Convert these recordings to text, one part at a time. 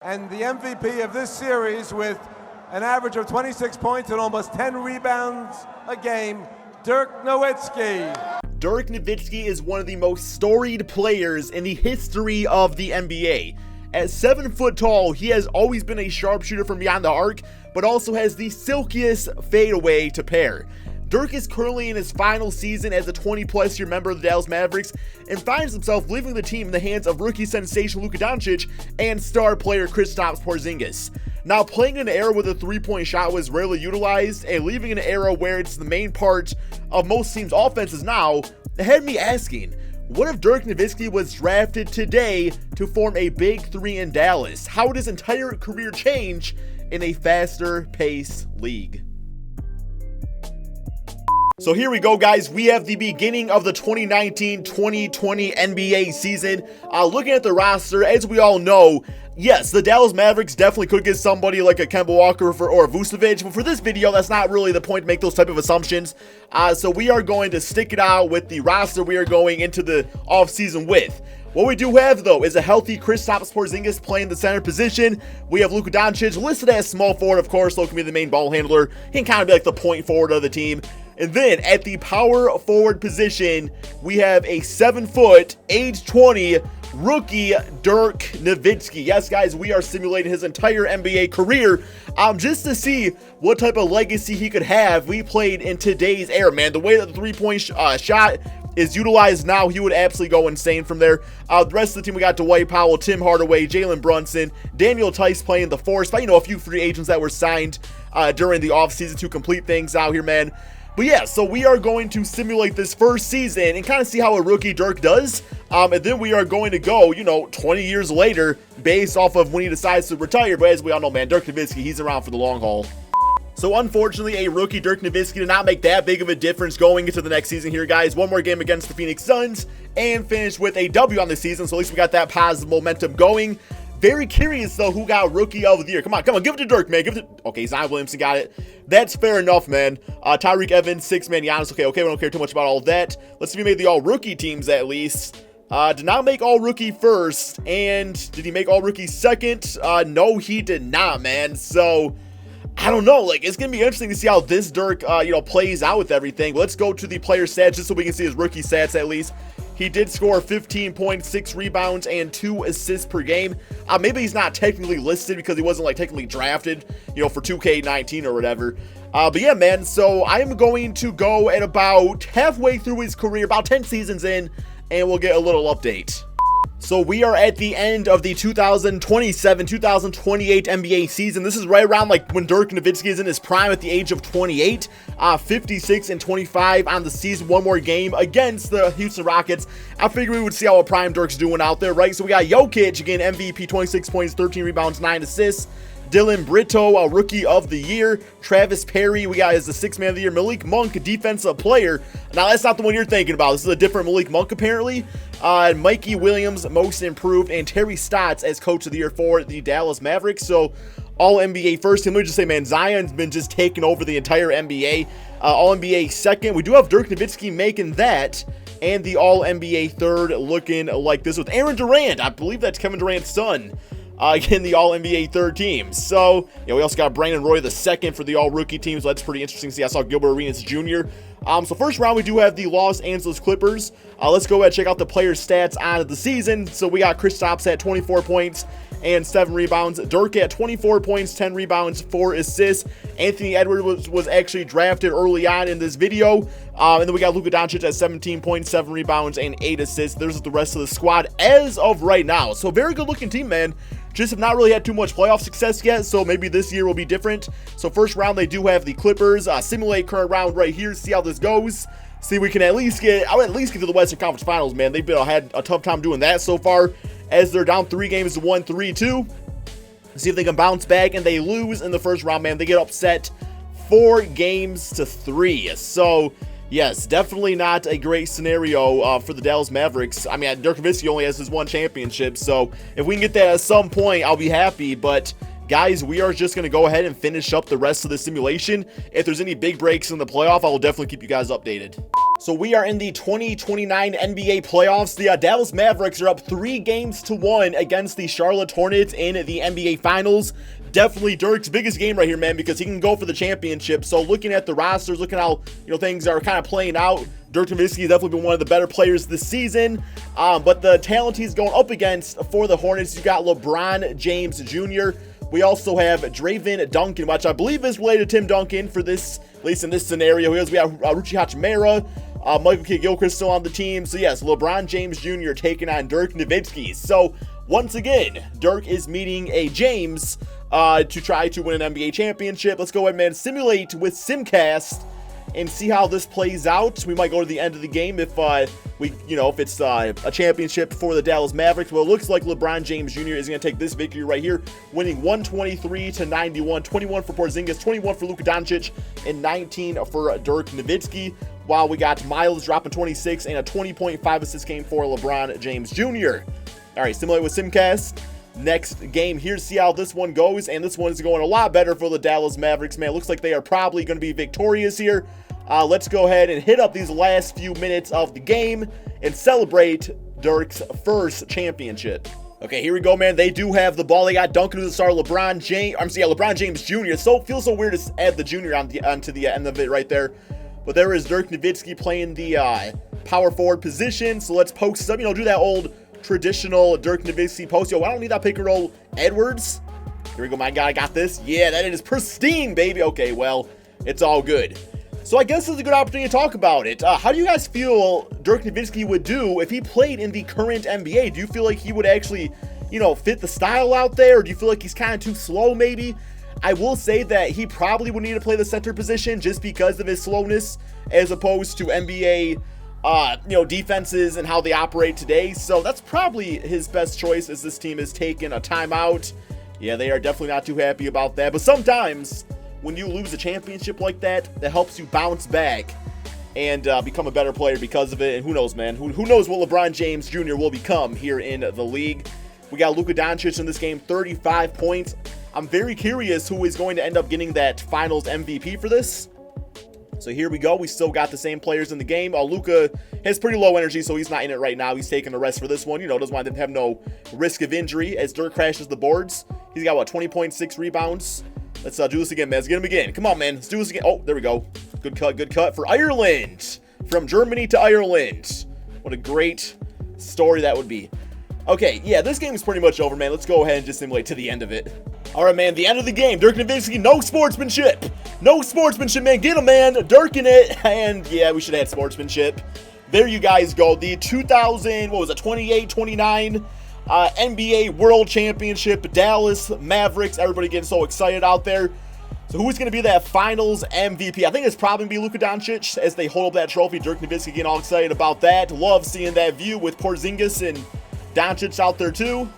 And the MVP of this series with an average of 26 points and almost 10 rebounds a game, Dirk Nowitzki. Dirk Nowitzki is one of the most storied players in the history of the NBA. At 7 foot tall, he has always been a sharpshooter from beyond the arc, but also has the silkiest fadeaway to pair. Dirk is currently in his final season as a 20-plus year member of the Dallas Mavericks and finds himself leaving the team in the hands of rookie sensation Luka Doncic and star player Kristaps Porzingis. Now, playing in an era where the three-point shot was rarely utilized and leaving an era where it's the main part of most teams' offenses now, it had me asking, what if Dirk Nowitzki was drafted today to form a big three in Dallas? How would his entire career change in a faster-paced league? So here we go, guys. We have the beginning of the 2019-2020 NBA season. Looking at the roster, as we all know, yes, the Dallas Mavericks definitely could get somebody like a Kemba Walker or a Vucevic, but for this video, that's not really the point to make those type of assumptions. So we are going to stick it out with the roster we are going into the offseason with. What we do have, though, is a healthy Kristaps Porzingis playing the center position. We have Luka Doncic listed as small forward, of course, so can be the main ball handler. He can kind of be like the point forward of the team. And then at the power forward position, we have a 7 foot, age 20, rookie Dirk Nowitzki. Yes, guys, we are simulating his entire NBA career just to see what type of legacy he could have. We played in today's era, man. The way that the three-point shot is utilized now, he would absolutely go insane from there. The rest of the team, we got Dwight Powell, Tim Hardaway, Jalen Brunson, Daniel Tice playing the force, but a few free agents that were signed during the offseason to complete things out here, man. But yeah, so we are going to simulate this first season and kind of see how a rookie Dirk does. And then we are going to go, 20 years later based off of when he decides to retire. But as we all know, man, Dirk Nowitzki, he's around for the long haul. So unfortunately, a rookie Dirk Nowitzki did not make that big of a difference going into the next season here, guys. One more game against the Phoenix Suns and finished with a W on the season. So at least we got that positive momentum going. Very curious, though, who got Rookie of the Year. Come on, give it to Dirk, man. Give it to... Okay, Zion Williamson got it. That's fair enough, man. Tyreek Evans, 6-man Giannis. Okay, we don't care too much about all of that. Let's see if he made the all-rookie teams, at least. Did not make all-rookie first. And did he make all-rookie second? No, he did not, man. So... I don't know, it's going to be interesting to see how this Dirk, plays out with everything. Let's go to the player stats just so we can see his rookie stats at least. He did score 15 points, 6 rebounds, and 2 assists per game. Maybe he's not technically listed because he wasn't, technically drafted, for 2K19 or whatever. But yeah, man, so I'm going to go at about halfway through his career, about 10 seasons in, and we'll get a little update. So we are at the end of the 2027-2028 NBA season. This is right around when Dirk Nowitzki is in his prime at the age of 28. 56-25 on the season. One more game against the Houston Rockets. I figured we would see how a prime Dirk's doing out there, right? So we got Jokic, again, MVP, 26 points, 13 rebounds, 9 assists. Dylan Brito, Rookie of the Year. Travis Perry, we got as the 6th man of the year. Malik Monk, Defensive Player. Now, that's not the one you're thinking about. This is a different Malik Monk, apparently. Mikey Williams, Most Improved. And Terry Stotts as Coach of the Year for the Dallas Mavericks. So, All-NBA first team. Let me just say, man, Zion's been just taking over the entire NBA. All-NBA second. We do have Dirk Nowitzki making that. And the All-NBA third looking like this with Aaron Durant. I believe that's Kevin Durant's son. Again, the All-NBA third team. So, we also got Brandon Roy the second for the All-Rookie team, so that's pretty interesting to see. I saw Gilbert Arenas Jr. So first round, we do have the Los Angeles Clippers. Let's go ahead and check out the player stats on the season. So we got Kristaps at 24 points and 7 rebounds. Dirk at 24 points, 10 rebounds, 4 assists. Anthony Edwards was actually drafted early on in this video. And then we got Luka Doncic at 17 points, 7 rebounds, and 8 assists. There's the rest of the squad as of right now. So very good looking team, man. Just have not really had too much playoff success yet, so maybe this year will be different. So first round, they do have the Clippers. Simulate current round right here, see how this goes. See if we can I would at least get to the Western Conference Finals, man. They've had a tough time doing that so far, as they're down 3 games to 1, 3-2. See if they can bounce back, and they lose in the first round, man. They get upset 4 games to 3. So, yes, definitely not a great scenario for the Dallas Mavericks. I mean, Dirk Nowitzki only has his 1 championship, so if we can get that at some point, I'll be happy. But, guys, we are just going to go ahead and finish up the rest of the simulation. If there's any big breaks in the playoff, I will definitely keep you guys updated. So we are in the 2029 NBA playoffs. The Dallas Mavericks are up 3-1 against the Charlotte Hornets in the NBA Finals. Definitely Dirk's biggest game right here, man, because he can go for the championship. So looking at the rosters, looking how things are kind of playing out, Dirk Nowitzki has definitely been one of the better players this season. But the talent he's going up against for the Hornets, you got LeBron James Jr. We also have Draven Duncan, which I believe is related to Tim Duncan for this, at least in this scenario. We got Ruchi Hachimura, Michael Kidd-Gilchrist still on the team. So yes, LeBron James Jr. taking on Dirk Nowitzki. So once again, Dirk is meeting a James to try to win an NBA championship. Let's go ahead, man, simulate with Simcast and see how this plays out. We might go to the end of the game if if it's a championship for the Dallas Mavericks. Well, it looks like LeBron James Jr. is going to take this victory right here, winning 123-91, 21 for Porzingis, 21 for Luka Doncic, and 19 for Dirk Nowitzki. While we got Miles dropping 26 and a 20.5 assist game for LeBron James Jr. All right, simulate with Simcast. Next game here to see how this one goes, and this one is going a lot better for the Dallas Mavericks, man. Looks like they are probably going to be victorious here. Let's go ahead and hit up these last few minutes of the game and celebrate Dirk's first championship. Okay, here we go, man. They do have the ball. They got Duncan, who's the star, LeBron James Jr. It feels so weird to add the junior onto the end of it right there. But there is Dirk Nowitzki playing the power forward position. So let's post some, do that old traditional Dirk Nowitzki post. Yo, I don't need that pick and roll. Edwards. Here we go, my guy. I got this. Yeah, that is pristine, baby. Okay, well, it's all good. So I guess this is a good opportunity to talk about it. How do you guys feel Dirk Nowitzki would do if he played in the current NBA? Do you feel like he would actually, fit the style out there? Or do you feel like he's kind of too slow, maybe? I will say that he probably would need to play the center position just because of his slowness, as opposed to NBA defenses and how they operate today. So that's probably his best choice, as this team has taken a timeout. Yeah, they are definitely not too happy about that. But sometimes when you lose a championship like that, that helps you bounce back and become a better player because of it. And who knows, man? Who knows what LeBron James Jr. will become here in the league. We got Luka Doncic in this game, 35 points. I'm very curious who is going to end up getting that finals MVP for this. So here we go. We still got the same players in the game. Luka has pretty low energy, so he's not in it right now. He's taking the rest for this one. Doesn't want to have no risk of injury as Dirk crashes the boards. He's got, 20.6 rebounds. Let's do this again, man. Let's get him again. Come on, man. Let's do this again. Oh, there we go. Good cut for Ireland. From Germany to Ireland. What a great story that would be. Okay, yeah, this game is pretty much over, man. Let's go ahead and just simulate to the end of it. All right, man, the end of the game. Dirk Nowitzki, no sportsmanship. No sportsmanship, man. Get him, man. Dirk in it. And, yeah, we should have had sportsmanship. There you guys go. The 28-29 NBA World Championship. Dallas Mavericks. Everybody getting so excited out there. So who's going to be that finals MVP? I think it's probably going to be Luka Doncic as they hold up that trophy. Dirk Nowitzki getting all excited about that. Love seeing that view with Porzingis and Doncic out there too.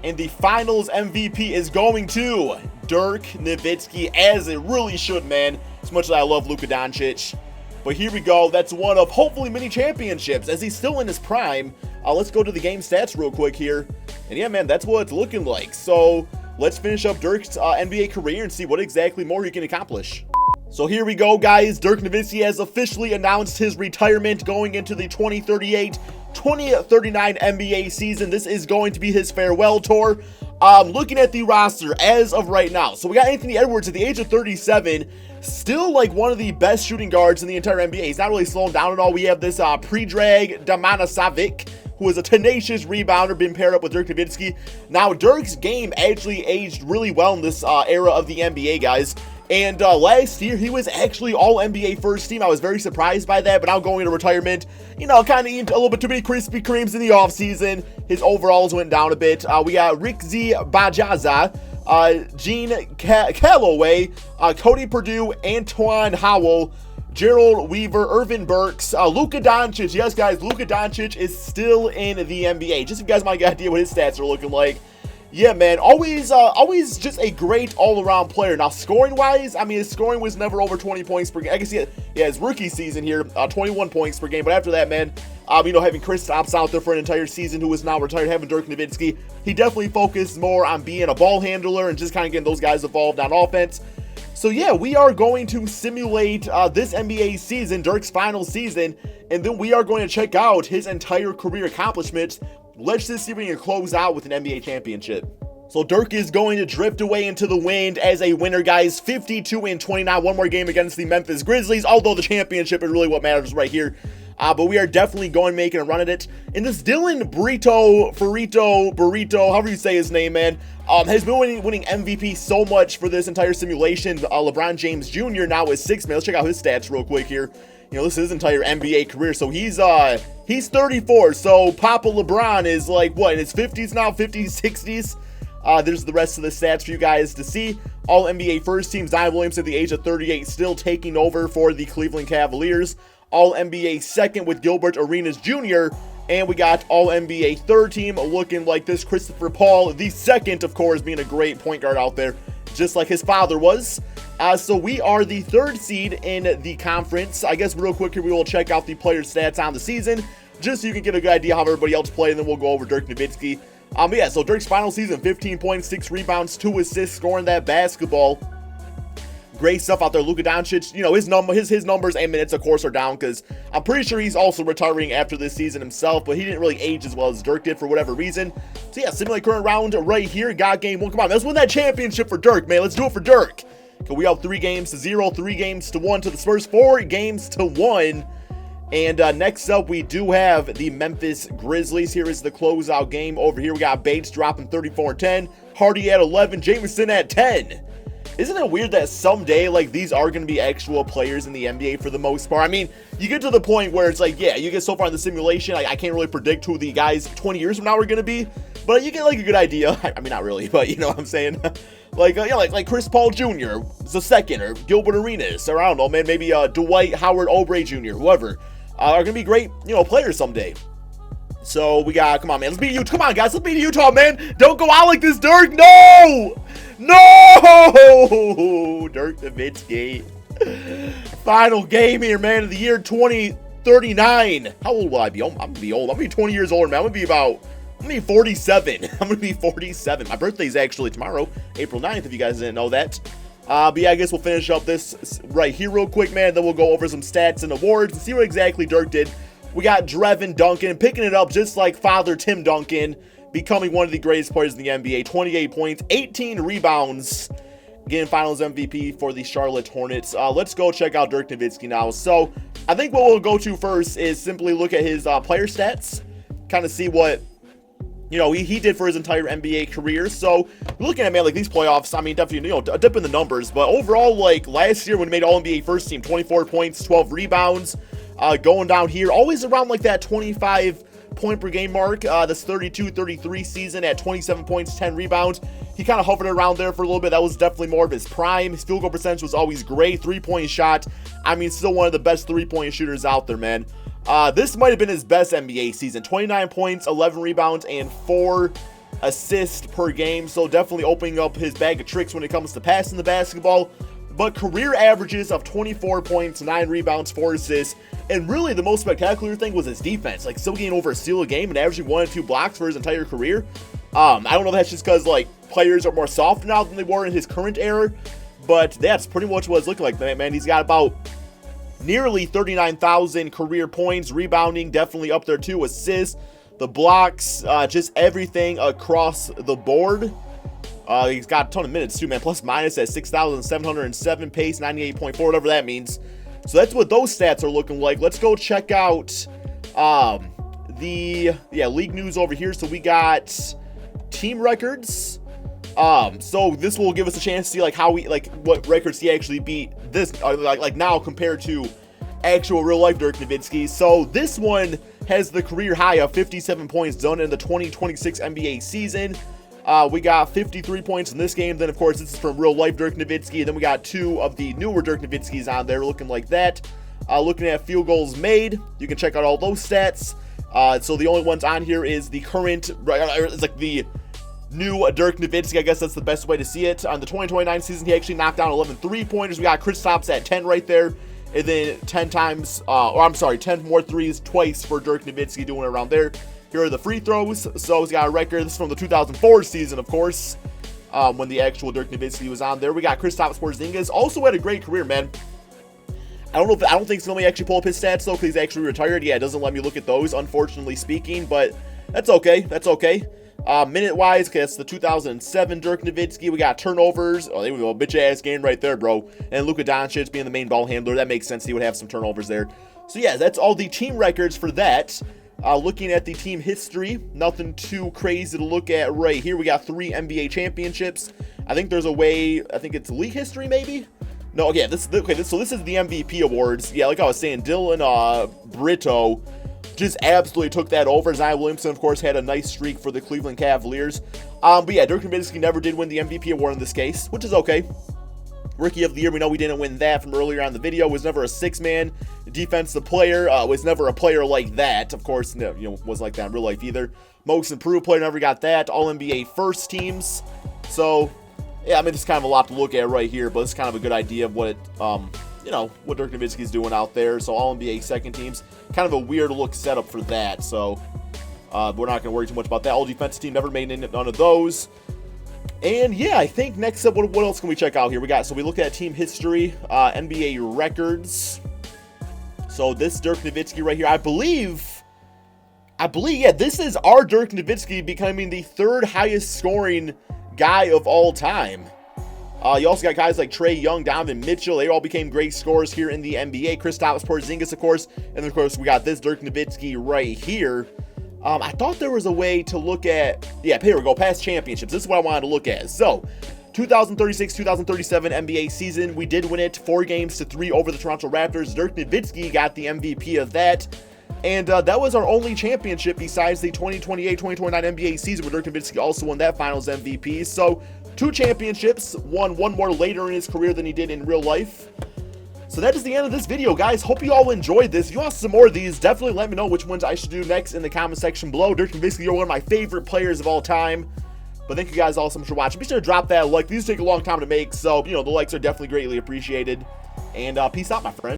And the finals MVP is going to Dirk Nowitzki, as it really should, man. As much as I love Luka Doncic. But here we go. That's one of hopefully many championships as he's still in his prime. Let's go to the game stats real quick here. And yeah, man, that's what it's looking like. So let's finish up Dirk's NBA career and see what exactly more he can accomplish. So here we go, guys. Dirk Nowitzki has officially announced his retirement going into the 2038-2039 NBA season. This is going to be his farewell tour. Looking at the roster as of right now. So we got Anthony Edwards at the age of 37. Still like one of the best shooting guards in the entire NBA. He's not really slowing down at all. We have this Predrag Damanasavic, who is a tenacious rebounder, been paired up with Dirk Nowitzki. Now, Dirk's game actually aged really well in this era of the NBA, guys. And last year, he was actually all-NBA first team. I was very surprised by that, but now going into retirement, kind of eating a little bit too many Krispy Kremes in the offseason. His overalls went down a bit. We got Rixi Bajaza, Gene Calloway, Cody Perdue, Antoine Howell, Gerald Weaver, Irvin Burks, Luka Doncic. Yes, guys, Luka Doncic is still in the NBA. Just so you guys might get an idea what his stats are looking like. Yeah, man, always just a great all-around player. Now, scoring-wise, I mean, his scoring was never over 20 points per game. I can see it, yeah, his rookie season here, 21 points per game. But after that, man, having Kristaps out there for an entire season, who is now retired, having Dirk Nowitzki, he definitely focused more on being a ball handler and just kind of getting those guys involved on offense. So yeah, we are going to simulate this NBA season, Dirk's final season, and then we are going to check out his entire career accomplishments. Let's just see if we can close out with an NBA championship. So Dirk is going to drift away into the wind as a winner, guys. 52-29, one more game against the Memphis Grizzlies, although the championship is really what matters right here. But we are definitely going making a run at it. And this Dylan Burrito, however you say his name, man, has been winning MVP so much for this entire simulation. LeBron James Jr. now is 6th, man. Let's check out his stats real quick here. You know, this is his entire NBA career. So he's 34. So Papa LeBron is like, what, in his 50s now? 50s, 60s? There's the rest of the stats for you guys to see. All NBA first team, Zion Williamson at the age of 38, still taking over for the Cleveland Cavaliers. All NBA second with Gilbert Arenas Jr. And we got all NBA third team looking like this, Christopher Paul, the second, of course, being a great point guard out there, just like his father was. So we are the third seed in the conference. I guess real quick here, we will check out the player stats on the season, just so you can get a good idea how everybody else played, and then we'll go over Dirk Nowitzki. But yeah, so Dirk's final season, 15 points, 6 rebounds, 2 assists, scoring that basketball. Great stuff out there. Luka Doncic, you know, his numbers and minutes, of course, are down because I'm pretty sure he's also retiring after this season himself, but he didn't really age as well as Dirk did for whatever reason. So yeah, simulate current round right here. Got game 1. Come on, let's win that championship for Dirk, man. Let's do it for Dirk. Okay, we up 3-0, 3-1 to the Spurs, 4-1. And next up, we do have the Memphis Grizzlies. Here is the closeout game. Over here, we got Bates dropping 34 and 10. Hardy at 11. Jameson at 10. Isn't it weird that someday, like, these are going to be actual players in the NBA for the most part? I mean, you get to the point where it's like, yeah, you get so far in the simulation, I can't really predict who the guys 20 years from now are going to be. But you get, like, a good idea. I mean, not really, but you know what I'm saying? like Chris Paul Jr. is the second, or Gilbert Arenas, or I don't know, man, maybe Dwight Howard Aubrey Jr., whoever. Are going to be great, you know, players someday. So we got, come on, man, let's beat Utah. Come on, guys, let's beat Utah, man. Don't go out like this, Dirk. No! Dirk Nowitzki. Final game here, man, of the year 2039. How old will I be? I'm going to be old. I'm going to be 20 years old, man. I'm going to be 47. I'm going to be 47. My birthday's actually tomorrow, April 9th, if you guys didn't know that. But yeah, I guess we'll finish up this right here real quick, man. Then we'll go over some stats and awards and see what exactly Dirk did. We got Drevin Duncan picking it up just like father Tim Duncan, becoming one of the greatest players in the NBA. 28 points, 18 rebounds, getting finals MVP for the Charlotte Hornets. Let's go check out Dirk Nowitzki now. So I think what we'll go to first is simply look at his player stats, kind of see what, you know, he did for his entire NBA career. So looking at, man, like these playoffs, I mean, definitely, you know, a dip in the numbers, but overall, like last year when he made All-NBA first team, 24 points, 12 rebounds, going down here, always around like that 25 point per game mark. This 32-33 season at 27 points, 10 rebounds. He kind of hovered around there for a little bit. That was definitely more of his prime. His field goal percentage was always great. 3-point shot, I mean, still one of the best 3-point shooters out there, man. This might have been his best NBA season. 29 points, 11 rebounds, and 4 assists per game. So definitely opening up his bag of tricks when it comes to passing the basketball. But career averages of 24 points, 9 rebounds, 4 assists. And really the most spectacular thing was his defense. Like still getting over a steal a game and averaging 1 and 2 blocks for his entire career. I don't know if that's just because like players are more soft now than they were in his current era. But that's pretty much what it's looking like, man. He's got about nearly 39,000 career points, rebounding definitely up there too, assists, the blocks, just everything across the board. He's got a ton of minutes too, man. Plus minus at 6,707, pace 98.4, whatever that means. So that's what those stats are looking like. Let's go check out the league news over here. So we got team records. So this will give us a chance to see like how what records he actually beat this like now compared to actual real life Dirk Nowitzki. So this one has the career high of 57 points done in the 2026 NBA season. We got 53 points in this game. Then of course this is from real life Dirk Nowitzki. And then we got 2 of the newer Dirk Nowitzkis on there looking like that. Looking at field goals made, you can check out all those stats. So the only ones on here is the current, it's like the new Dirk Nowitzki. I guess that's the best way to see it. On the 2029 season, he actually knocked down 11 3-pointers. We got Kristaps at 10 right there. And then 10 more threes twice for Dirk Nowitzki, doing it around there. Here are the free throws. So he's got a record. This is from the 2004 season, of course. when the actual Dirk Nowitzki was on there. We got Kristaps Porzingis, also had a great career, man. I don't think so. Let me actually pull up his stats though, because he's actually retired. Yeah, it doesn't let me look at those, unfortunately speaking, but that's okay. That's okay. Minute-wise, okay, that's the 2007 Dirk Nowitzki. We got turnovers. Oh, there we go. Bitch-ass game right there, bro. And Luka Doncic being the main ball handler. That makes sense. He would have some turnovers there. So, yeah, that's all the team records for that. Looking at the team history, nothing too crazy to look at right here. We got 3 NBA championships. I think there's a way, I think it's league history maybe? No, okay, so this is the MVP awards. Yeah, like I was saying, Dylan Brito just absolutely took that over. Zion Williamson, of course, had a nice streak for the Cleveland Cavaliers. But yeah, Dirk Nowitzki never did win the MVP award in this case, which is okay. Rookie of the Year, we know we didn't win that from earlier on in the video. Was never a 6-man defensive player. Was never a player like that. Of course, no, wasn't like that in real life either. Most improved player, never got that. All NBA first teams. So, yeah, I mean, it's kind of a lot to look at right here, but it's kind of a good idea of what what Dirk Nowitzki's doing out there. So all NBA second teams, kind of a weird look setup for that. So we're not going to worry too much about that. All defensive team never made none of those. And yeah, I think next up, what else can we check out here? We look at team history, NBA records. So this Dirk Nowitzki right here, I believe, yeah, this is our Dirk Nowitzki becoming the 3rd highest scoring guy of all time. You also got guys like Trae Young, Donovan Mitchell. They all became great scorers here in the NBA. Kristaps Porzingis, of course. And then, of course, we got this Dirk Nowitzki right here. I thought there was a way to look at... Yeah, here we go. Past championships. This is what I wanted to look at. So, 2036-2037 NBA season. We did win it 4-3 over the Toronto Raptors. Dirk Nowitzki got the MVP of that. And that was our only championship besides the 2028-2029 NBA season, where Dirk Nowitzki also won that Finals MVP. So, 2 championships, one more later in his career than he did in real life. So that is the end of this video, guys. Hope you all enjoyed this. If you want some more of these, definitely let me know which ones I should do next in the comment section below. Dirk Nowitzki, you're one of my favorite players of all time. But thank you guys all so much for watching. Be sure to drop that like. These take a long time to make, so, the likes are definitely greatly appreciated. And peace out, my friend.